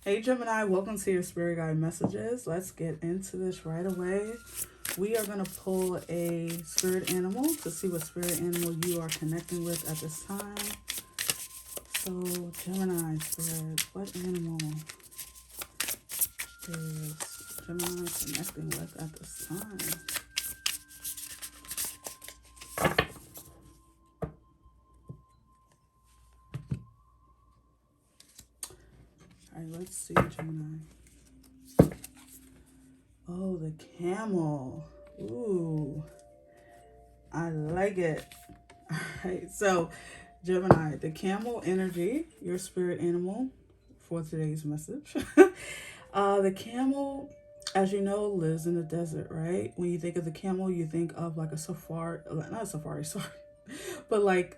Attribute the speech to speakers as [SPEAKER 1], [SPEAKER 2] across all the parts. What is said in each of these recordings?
[SPEAKER 1] Hey Gemini, welcome to your Spirit Guide messages. Let's get into this right away. We are going to pull a spirit animal to see what spirit animal you are connecting with at this time. So Gemini spirit, what animal is Gemini connecting with at this time? All right, let's see, Gemini. Oh, the camel. Ooh, I like it. All right, so Gemini, the camel energy, your spirit animal for today's message. The camel, as you know, lives in the desert, right? When you think of the camel, you think of like a safari, not a safari, sorry, but like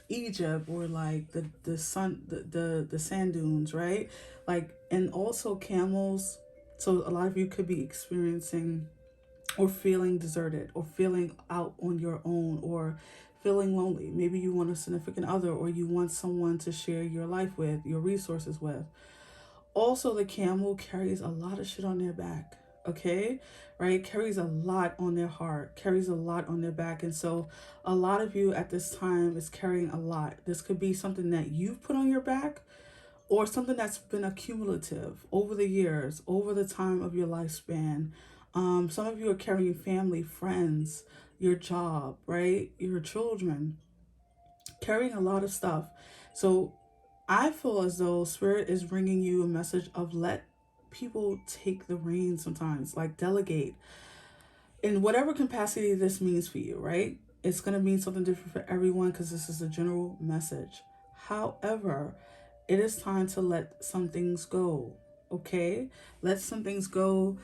[SPEAKER 1] Egypt, or like the sand dunes, right? Like, and also camels. So a lot of you could be experiencing or feeling deserted or feeling out on your own or feeling lonely. Maybe you want a significant other, or you want someone to share your life with, your resources with. Also, the camel carries a lot of shit on their back, okay? Right? Carries a lot on their heart, carries a lot on their back. And so a lot of you at this time is carrying a lot. This could be something that you've put on your back, or something that's been accumulative over the years, over the time of your lifespan. Some of you are carrying family, friends, your job, right? Your children, carrying a lot of stuff. So I feel as though Spirit is bringing you a message of let people take the reins sometimes, like delegate in whatever capacity this means for you, right? It's going to mean something different for everyone because this is a general message. However, it is time to let some things go, okay? Let some things go.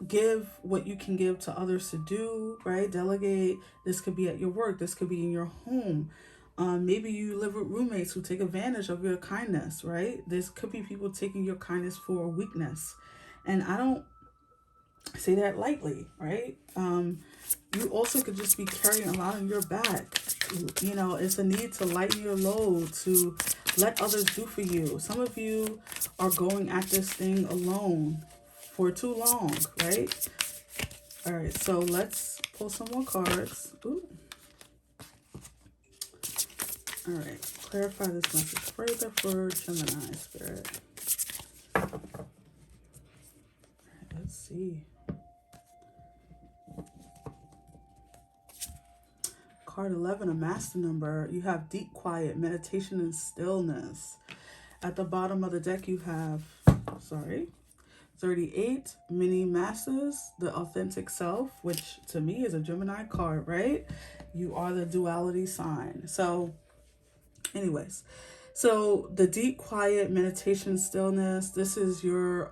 [SPEAKER 1] Give what you can give to others to do, right? Delegate. This could be at your work. This could be in your home. Maybe you live with roommates who take advantage of your kindness, right? This could be people taking your kindness for a weakness. And I don't say that lightly, right? You also could just be carrying a lot on your back. You know, it's a need to lighten your load, to let others do for you. Some of you are going at this thing alone for too long, right? All right, so let's pull some more cards. Ooh. All right, clarify this message further for Gemini spirit. All right, let's see. Card 11, a master number. You have deep quiet, meditation, and stillness. At the bottom of the deck, you have, 38, mini masters, the authentic self, which to me is a Gemini card, right? You are the duality sign. So anyways, so the deep quiet, meditation, stillness, this is your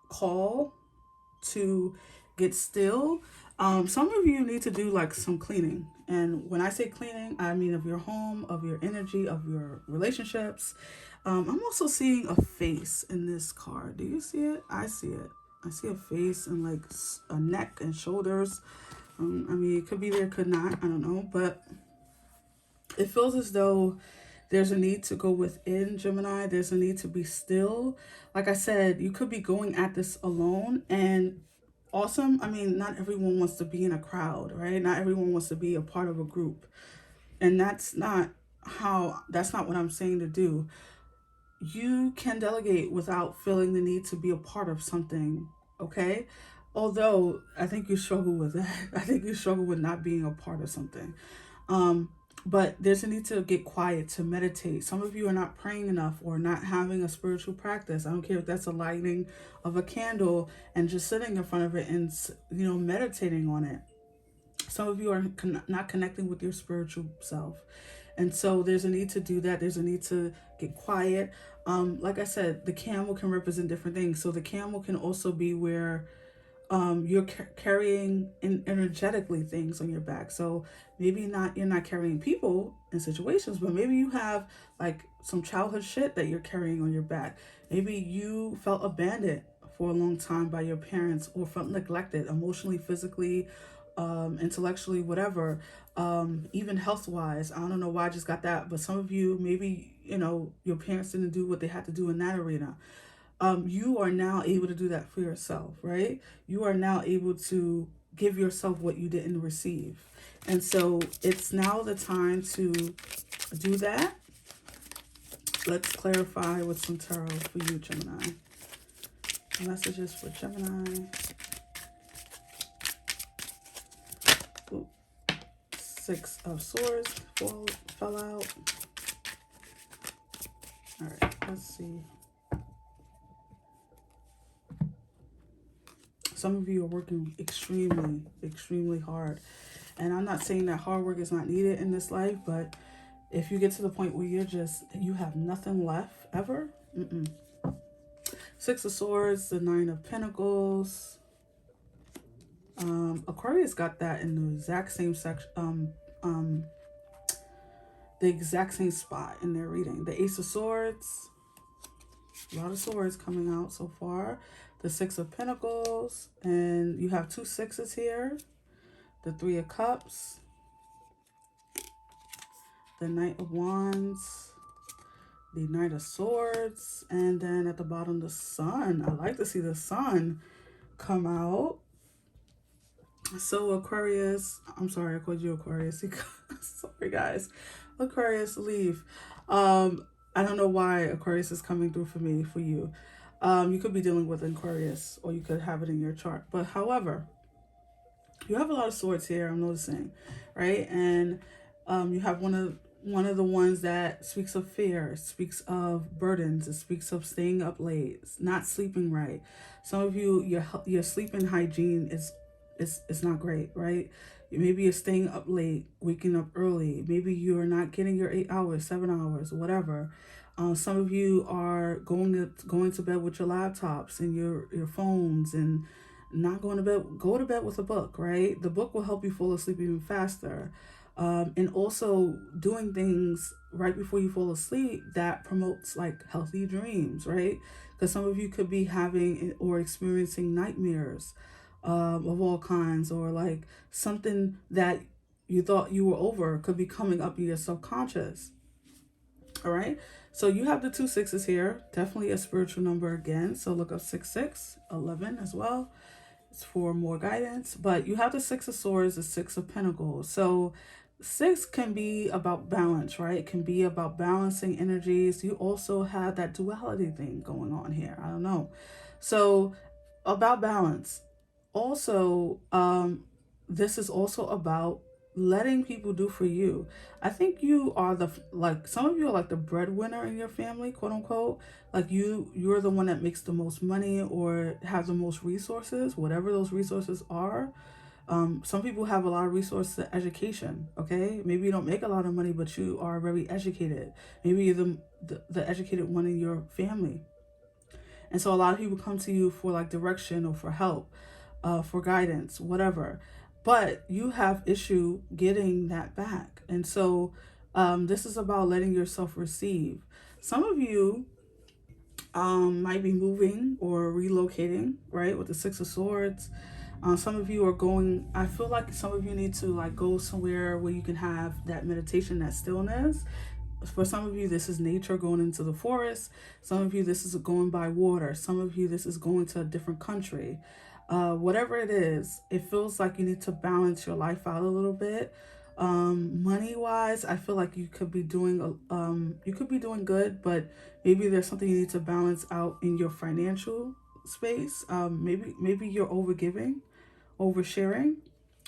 [SPEAKER 1] call to get still. Some of you need to do like some cleaning. And when I say cleaning, I mean of your home, of your energy, of your relationships. I'm also seeing a face in this card. Do you see it? I see it. I see a face and like a neck and shoulders. I mean, it could be there, could not. I don't know. But it feels as though there's a need to go within, Gemini. There's a need to be still. Like I said, you could be going at this alone, and awesome. I mean, not everyone wants to be in a crowd, right? Not everyone wants to be a part of a group. And that's not what I'm saying to do. You can delegate without feeling the need to be a part of something, okay? Although I think you struggle with that. I think you struggle with not being a part of something. But there's a need to get quiet, to meditate. Some of you are not praying enough or not having a spiritual practice. I don't care if that's a lighting of a candle and just sitting in front of it and, you know, meditating on it. Some of you are not connecting with your spiritual self. And so there's a need to do that. There's a need to get quiet. Like I said, the camel can represent different things. So the camel can also be where you're carrying energetically things on your back. So maybe you're not carrying people in situations, but maybe you have like some childhood shit that you're carrying on your back. Maybe you felt abandoned for a long time by your parents, or felt neglected emotionally, physically, intellectually, whatever, even health-wise. I don't know why I just got that, but some of you, maybe, you know, your parents didn't do what they had to do in that arena. You are now able to do that for yourself, right? You are now able to give yourself what you didn't receive. And so it's now the time to do that. Let's clarify with some tarot for you, Gemini. Messages for Gemini. Ooh. Six of Swords fell out. All right, let's see. Some of you are working extremely, extremely hard. And I'm not saying that hard work is not needed in this life, but if you get to the point where you have nothing left ever, Six of Swords, the Nine of Pentacles. Aquarius got that in the exact same section, the exact same spot in their reading. The Ace of Swords, a lot of swords coming out so far. The Six of Pentacles, and you have two sixes here. The Three of Cups, the Knight of Wands, the Knight of Swords, and then at the bottom, the Sun. I like to see the Sun come out. So Aquarius, I'm sorry, I called you Aquarius. Sorry, guys. Aquarius, leave. I don't know why Aquarius is coming through for me, for you. You could be dealing with Aquarius, or you could have it in your chart. But however, you have a lot of swords here, I'm noticing, right? And you have one of the ones that speaks of fear, speaks of burdens, it speaks of staying up late, not sleeping right. Some of you, your sleeping hygiene is not great, right? Maybe you're staying up late, waking up early. Maybe you're not getting your 8 hours, 7 hours, whatever. Some of you are going to bed with your laptops and your phones, and not going to bed. Go to bed with a book, right? The book will help you fall asleep even faster. And also doing things right before you fall asleep that promotes like healthy dreams, right? Because some of you could be having or experiencing nightmares of all kinds, or like something that you thought you were over could be coming up in your subconscious. All right, so you have the two sixes here, definitely a spiritual number again. So look up 66, 11 as well. It's for more guidance. But you have the Six of Swords, the Six of Pentacles. So six can be about balance, right? It can be about balancing energies. You also have that duality thing going on here. I don't know. So about balance. Also, this is also about letting people do for you. I think you are some of you are like the breadwinner in your family, quote unquote. Like you're the one that makes the most money or has the most resources, whatever those resources are. Some people have a lot of resources to education, okay? Maybe you don't make a lot of money, but you are very educated. Maybe you're the educated one in your family. And so a lot of people come to you for like direction or for help, for guidance, whatever. But you have issue getting that back. And so this is about letting yourself receive. Some of you might be moving or relocating, right? With the Six of Swords. Some of you are going, I feel like some of you need to like go somewhere where you can have that meditation, that stillness. For some of you, this is nature, going into the forest. Some of you, this is going by water. Some of you, this is going to a different country. Whatever it is, it feels like you need to balance your life out a little bit. Money wise, I feel like you could be doing good, but maybe there's something you need to balance out in your financial space. Maybe you're oversharing.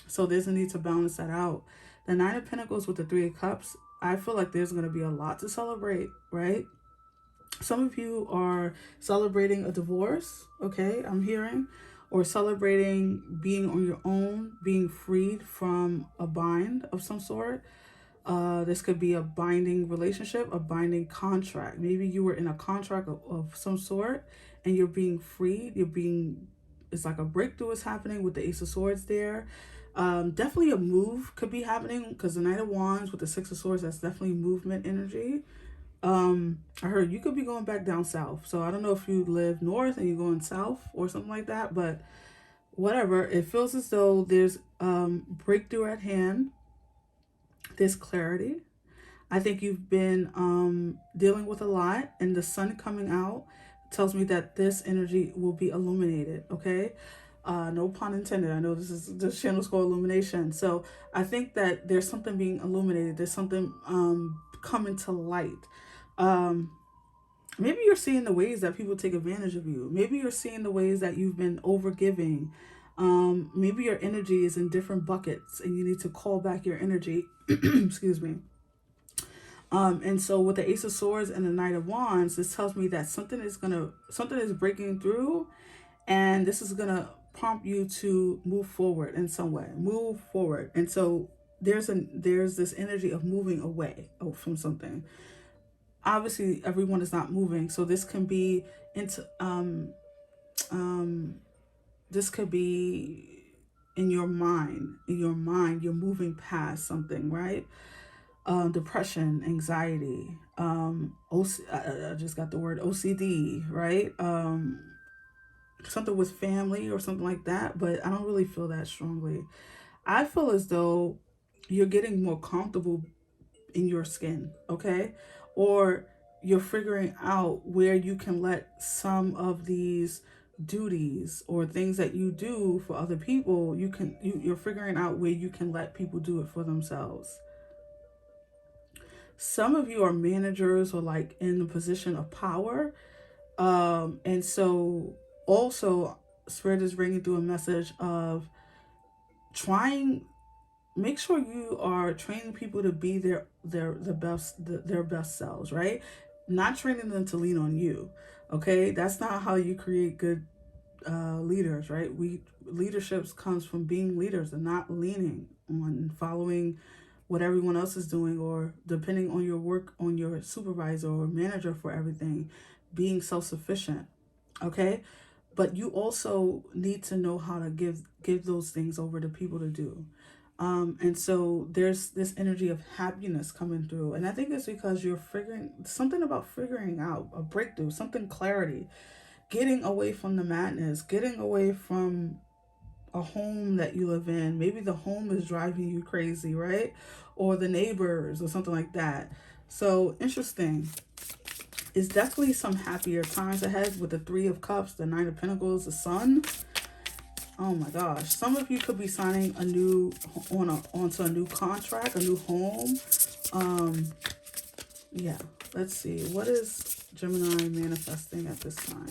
[SPEAKER 1] So there's a need to balance that out. The Nine of Pentacles with the Three of Cups, I feel like there's going to be a lot to celebrate, right? Some of you are celebrating a divorce, okay, I'm hearing, or celebrating being on your own, being freed from a bind of some sort. This could be a binding relationship, a binding contract. Maybe you were in a contract of some sort and you're being freed. It's like a breakthrough is happening with the Ace of Swords there. Definitely a move could be happening because the Knight of Wands with the Six of Swords, that's definitely movement energy. I heard you could be going back down south. So I don't know if you live north and you're going south or something like that, but whatever, it feels as though there's breakthrough at hand. There's clarity. I think you've been dealing with a lot, and the sun coming out tells me that this energy will be illuminated. Okay, no pun intended. I know this channel's called Illumination, so I think that there's something being illuminated. There's something coming to light. Um, Maybe you're seeing the ways that people take advantage of you. Maybe you're seeing the ways that you've been overgiving. Maybe your energy is in different buckets, and you need to call back your energy. Excuse me. And so with the Ace of Swords and the Knight of Wands, this tells me that something is breaking through, and this is gonna prompt you to move forward in some way. Move forward. And so there's this energy of moving away from something. Obviously, everyone is not moving, so this can be into this could be in your mind. In your mind, you're moving past something, right? Depression, anxiety, I just got the word OCD, right? Something with family or something like that, but I don't really feel that strongly. I feel as though you're getting more comfortable in your skin, okay? Or you're figuring out where you can let some of these duties or things that you do for other people, you're figuring out where you can let people do it for themselves. Some of you are managers or like in the position of power. And so also Spirit is bringing through a message of trying, make sure you are training people to be their best selves, right? Not training them to lean on you. Okay, that's not how you create good leaders, right? Leaderships comes from being leaders and not leaning on following what everyone else is doing, or depending on your work on your supervisor or manager for everything, being self-sufficient. Okay, but you also need to know how to give those things over to people to do. And so there's this energy of happiness coming through, and I think it's because you're figuring out a breakthrough, something, clarity, getting away from the madness, getting away from a home that you live in. Maybe the home is driving you crazy, right? Or the neighbors or something like that. So interesting. It's definitely some happier times ahead with the Three of Cups, the Nine of Pentacles, the Sun. Oh my gosh. Some of you could be signing onto a new contract, a new home. Yeah. Let's see. What is Gemini manifesting at this time?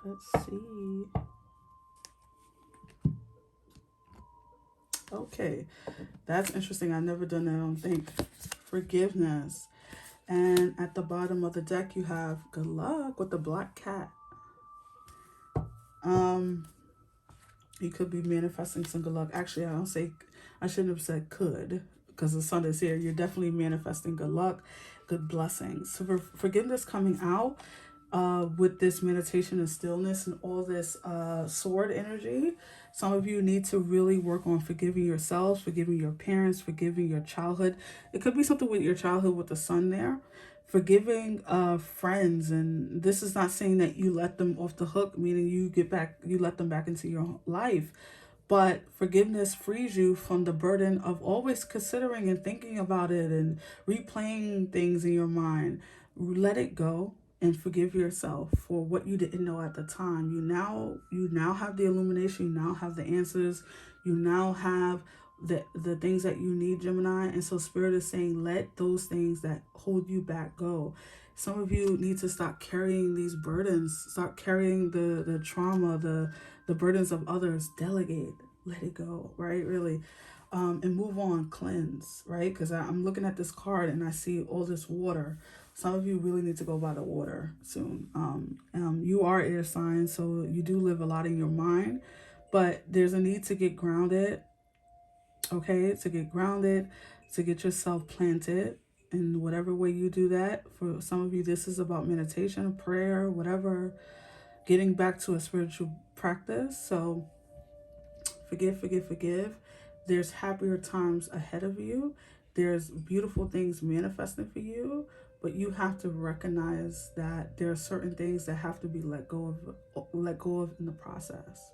[SPEAKER 1] Let's see. Okay, that's interesting. I've never done that, I don't think. Forgiveness. And at the bottom of the deck, you have good luck with the black cat. You could be manifesting some good luck. Actually, I shouldn't have said could, because the sun is here. You're definitely manifesting good luck, good blessings. So for forgiveness coming out with this meditation and stillness and all this sword energy, some of you need to really work on forgiving yourselves, forgiving your parents, forgiving your childhood. It could be something with your childhood with the sun there. Forgiving friends, and this is not saying that you let them off the hook, meaning you let them back into your life. But forgiveness frees you from the burden of always considering and thinking about it and replaying things in your mind. Let it go and forgive yourself for what you didn't know at the time. You now have the illumination, you now have the answers, you now have the things that you need, Gemini. And so Spirit is saying, let those things that hold you back go. Some of you need to stop carrying these burdens, start carrying the trauma, the burdens of others. Delegate, let it go, right? Really. And move on, cleanse, right? Because I'm looking at this card and I see all this water. Some of you really need to go by the water soon. You are air signs, so you do live a lot in your mind, but there's a need to get grounded, okay? To get grounded, to get yourself planted in whatever way you do that. For some of you, this is about meditation, prayer, whatever, getting back to a spiritual practice. So forgive, forgive, forgive. There's happier times ahead of you. There's beautiful things manifesting for you. but you have to recognize that there are certain things that have to be let go of in the process.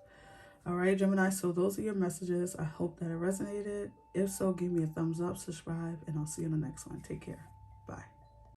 [SPEAKER 1] All right, Gemini, so those are your messages. I hope that it resonated. If so, give me a thumbs up, subscribe, and I'll see you in the next one. Take care. Bye.